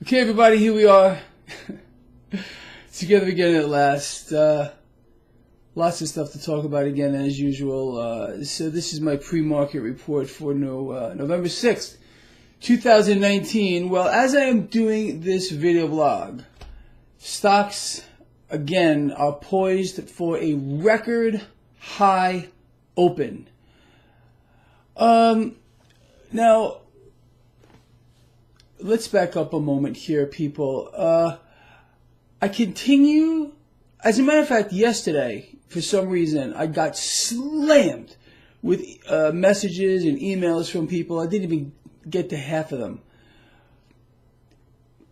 Okay, everybody, here we are. Together again at last. Lots of stuff to talk about again as usual. So this is my pre-market report for November 6th, 2019. Well, as I am doing this video blog, stocks, again, are poised for a record high open. Now, let's back up a moment here, people. I continue, as a matter of fact, yesterday, for some reason, I got slammed with messages and emails from people. I didn't even get to half of them.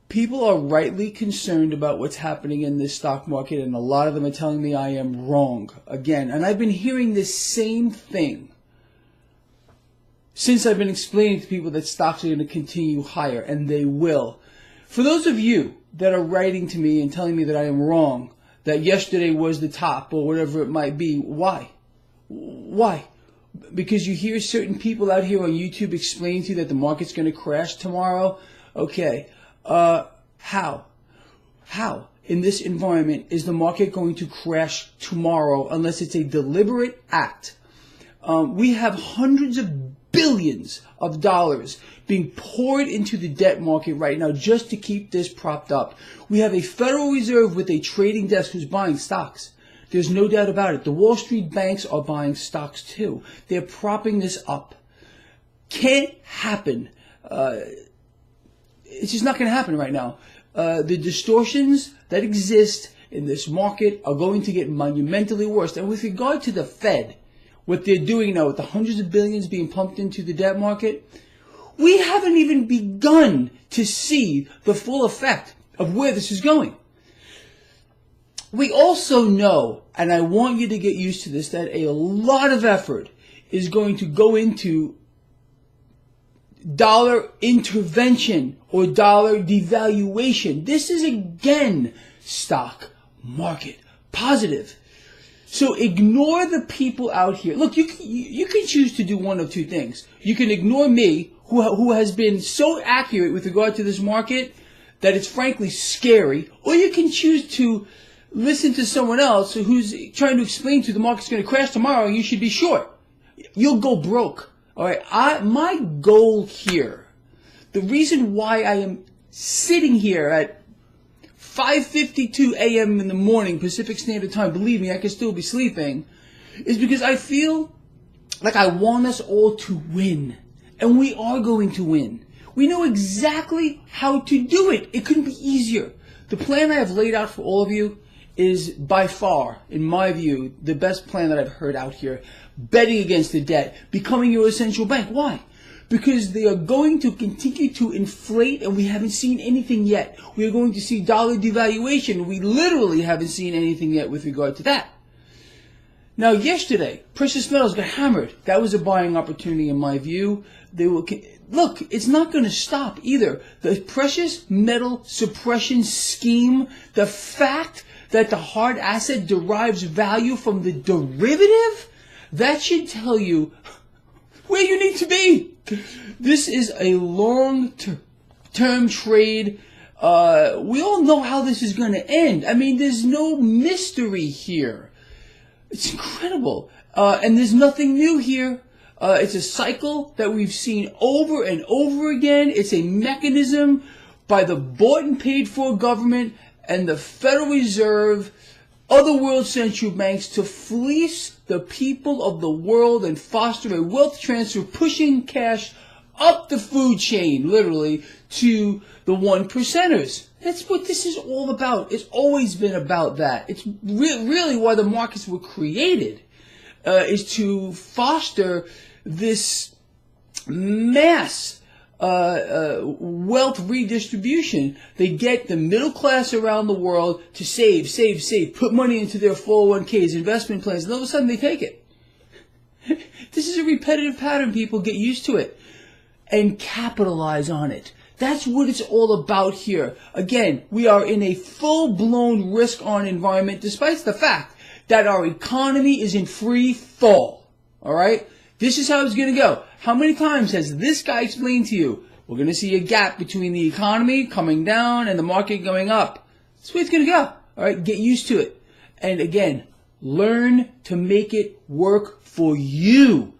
People are rightly concerned about what's happening in this stock market, and a lot of them are telling me I am wrong again. And I've been hearing this same thing since I've been explaining to people that stocks are going to continue higher, and they will. For those of you that are writing to me and telling me that I am wrong, that yesterday was the top or whatever it might be, why? Why? Because you hear certain people out here on YouTube explain to you that the market's going to crash tomorrow? Okay. How? How, in this environment, is the market going to crash tomorrow unless it's a deliberate act? We have hundreds of billions of dollars being poured into the debt market right now just to keep this propped up. We have a Federal Reserve with a trading desk who's buying stocks. There's no doubt about it. The Wall Street banks are buying stocks too. They're propping this up. Can't happen. It's just not going to happen right now. The distortions that exist in this market are going to get monumentally worse. And with regard to the Fed, what they're doing now with the hundreds of billions being pumped into the debt market, we haven't even begun to see the full effect of where this is going. We also know, and I want you to get used to this, that a lot of effort is going to go into dollar intervention or dollar devaluation. This is again stock market positive. So ignore the people out here. Look, you can choose to do one of two things. You can ignore me, who has been so accurate with regard to this market that it's frankly scary, or you can choose to listen to someone else who's trying to explain to you the market's going to crash tomorrow and you should be short. You'll go broke. All right. My goal here, the reason why I am sitting here at 5:52 a.m. in the morning, Pacific Standard Time, believe me, I can still be sleeping, is because I feel like I want us all to win. And we are going to win. We know exactly how to do it. It couldn't be easier. The plan I have laid out for all of you is by far, in my view, the best plan that I've heard out here. Betting against the debt, becoming your essential bank. Why? Because they are going to continue to inflate, and we haven't seen anything yet. We are going to see dollar devaluation. We literally haven't seen anything yet with regard to that. Now, yesterday, precious metals got hammered. That was a buying opportunity in my view. Look, it's not going to stop either. The precious metal suppression scheme, the fact that the hard asset derives value from the derivative, that should tell you where you need to be. This is a long-term trade. We all know how this is going to end. I mean, there's no mystery here. It's incredible. And there's nothing new here. It's a cycle that we've seen over and over again. It's a mechanism by the bought and paid for government and the Federal Reserve, other world central banks, to fleece the people of the world and foster a wealth transfer, pushing cash up the food chain, literally, to the one percenters. That's what this is all about. It's always been about that. It's really why the markets were created, is to foster this mass wealth redistribution. They get the middle class around the world to save, put money into their 401ks, investment plans, and all of a sudden they take it. This is a repetitive pattern, people. Get used to it and capitalize on it. That's what it's all about here. Again, we are in a full-blown risk-on environment, despite the fact that our economy is in free fall. All right? This is how it's going to go. How many times has this guy explained to you We're going to see a gap between the economy coming down and the market going up. That's the way it's going to go. All right, get used to it. And again, learn to make it work for you.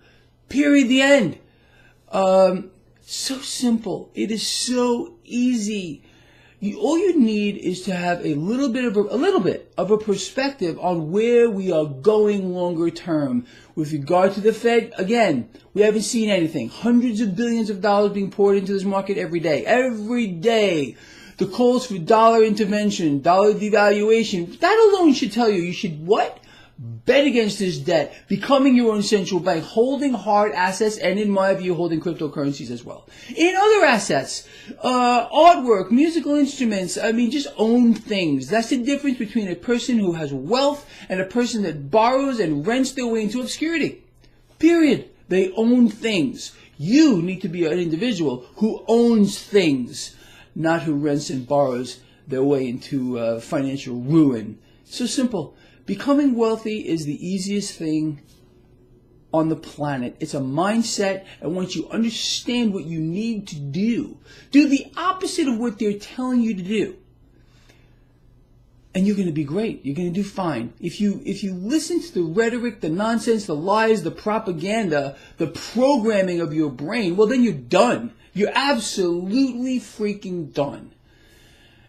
Period. The end. So simple. It is so easy. All you need is to have a little bit of a perspective on where we are going longer term. With regard to the Fed, again, we haven't seen anything. Hundreds of billions of dollars being poured into this market every day. Every day. The calls for dollar intervention, dollar devaluation, that alone should tell you should what? Bet against this debt, becoming your own central bank, holding hard assets, and in my view, holding cryptocurrencies as well. In other assets, artwork, musical instruments, just own things. That's the difference between a person who has wealth and a person that borrows and rents their way into obscurity. Period. They own things. You need to be an individual who owns things, not who rents and borrows their way into financial ruin. So simple. Becoming wealthy is the easiest thing on the planet. It's a mindset, and once you understand what you need to do the opposite of what they're telling you to do, and you're going to be great. You're going to do fine. If you listen to the rhetoric, the nonsense, the lies, the propaganda, the programming of your brain, well, then you're done. You're absolutely freaking done.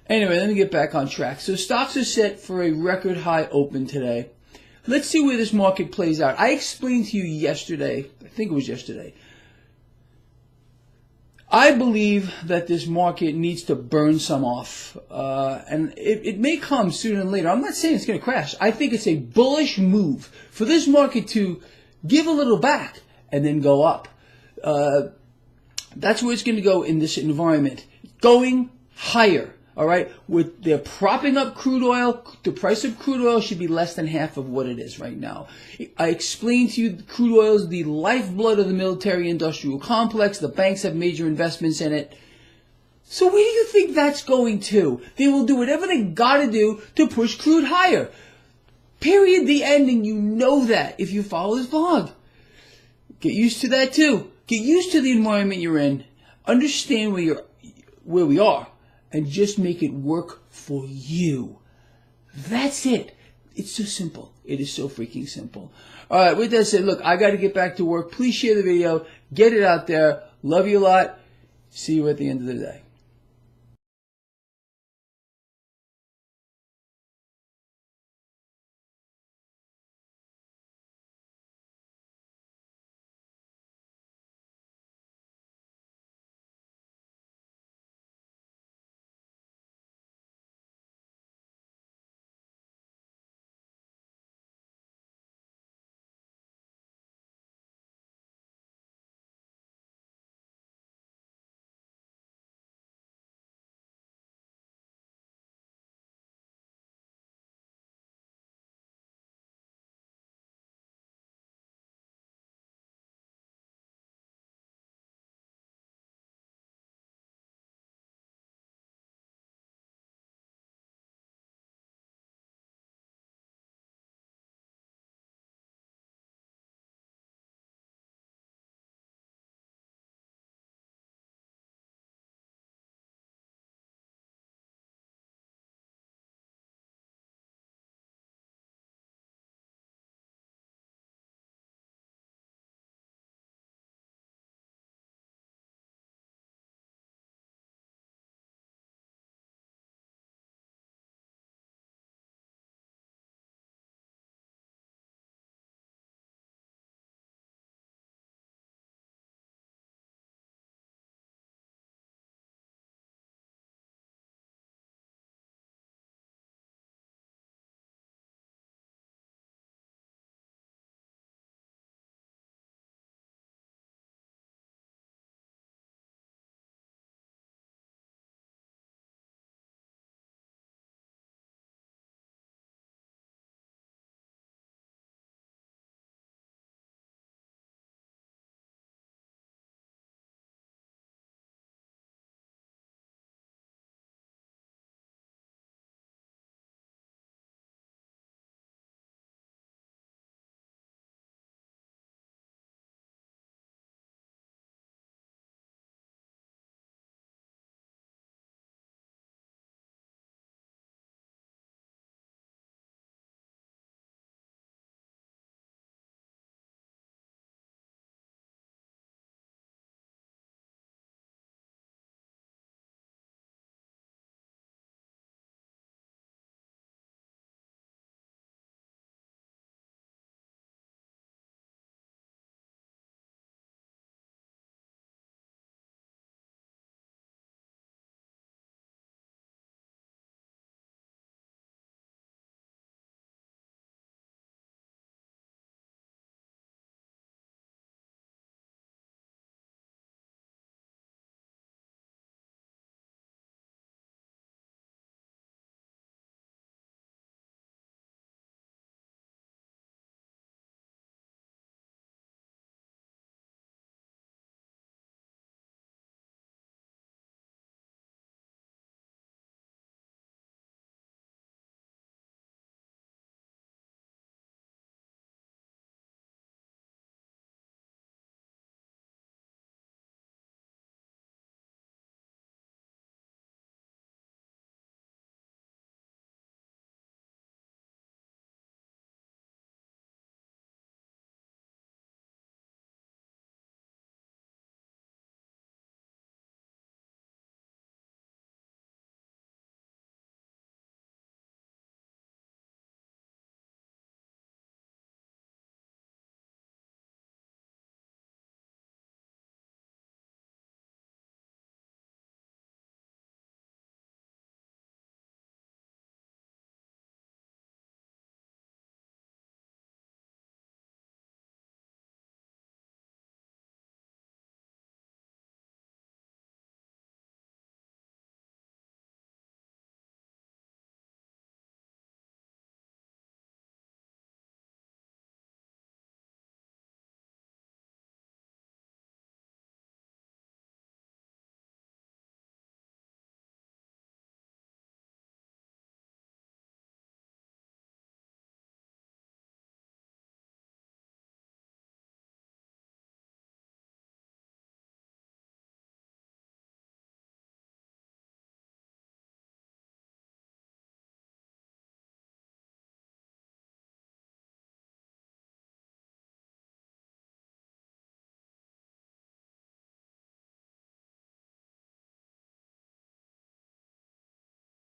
Anyway, let me get back on track. So stocks are set for a record high open today. Let's see where this market plays out. I explained to you yesterday, I think it was yesterday, I believe that this market needs to burn some off. And it may come sooner than later. I'm not saying it's going to crash. I think it's a bullish move for this market to give a little back and then go up. That's where it's going to go in this environment. Going higher. All right, they're propping up crude oil. The price of crude oil should be less than half of what it is right now. I explained to you crude oil is the lifeblood of the military-industrial complex. The banks have major investments in it. So where do you think that's going to? They will do whatever they got to do to push crude higher. Period. The end, and you know that if you follow this vlog. Get used to that too. Get used to the environment you're in. Understand where we are. And just make it work for you. That's it. It's so simple. It is so freaking simple. All right, with that said, look, I got to get back to work. Please share the video. Get it out there. Love you a lot. See you at the end of the day.